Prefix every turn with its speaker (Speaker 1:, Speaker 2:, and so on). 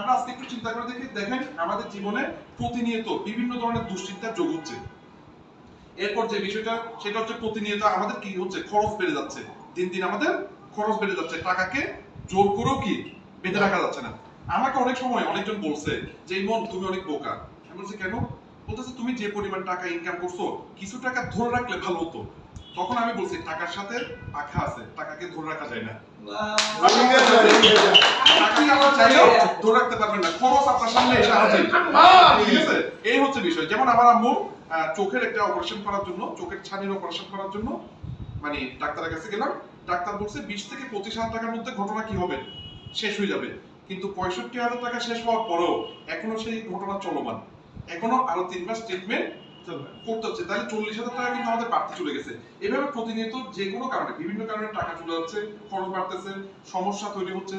Speaker 1: আমরা আজকে একটু চিন্তা করে দেখি, দেখেন আমাদের জীবনে প্রতিনিয়ত বিভিন্ন ধরনের দুশ্চিন্তার যোগ হচ্ছে। এরপর যে বিষয়টা সেটা হচ্ছে প্রতিনিয়ত আমাদের কি হচ্ছে, খরচ বেড়ে যাচ্ছে, দিন দিন আমাদের খরচ বেড়ে যাচ্ছে, টাকাকে জোর করেও কি বেঁধে রাখা যাচ্ছে না। আমাকে অনেক সময় অনেকজন বলছে যে ইমন তুমি অনেক বোকা। আমি বলছি কেন? বলতেছে তুমি যে পরিমাণ টাকা ইনকাম করছো কিছু টাকা ধরে রাখলে ভালো হতো। তখন আমি বলছি টাকার সাথে পাখা আছে, টাকাকে ধরে রাখা যায় না। টাকাকে আমরা চাইলেও ধরে রাখতে পারবেন না, খরচ আপনার সামনে এসে হাজির। ঠিক আছে, এই হচ্ছে বিষয়। যেমন আমার আম্মু চোখের একটা অপারেশন করার জন্য, চোখের ছানির অপারেশন করার জন্য মানে ডাক্তারের কাছে গেলাম। ডাক্তার বলছে 20 থেকে 25,000 টাকার মধ্যে ঘটনা কি হবে, শেষ হয়ে যাবে। কিন্তু 65,000 টাকা শেষ হওয়ার পরেও এখনো সেই ঘটনা চলমান, এখনো আরো 3 মাস ট্রিটমেন্ট করতে হচ্ছে। তাহলে 40,000 টাকা কিন্তু আমাদের বাড়তি চলে গেছে। এভাবে প্রতিনিয়ত যে কোনো কারণে, বিভিন্ন কারণে টাকা চলে যাচ্ছে, খরচ বাড়তেছে, সমস্যা তৈরি হচ্ছে।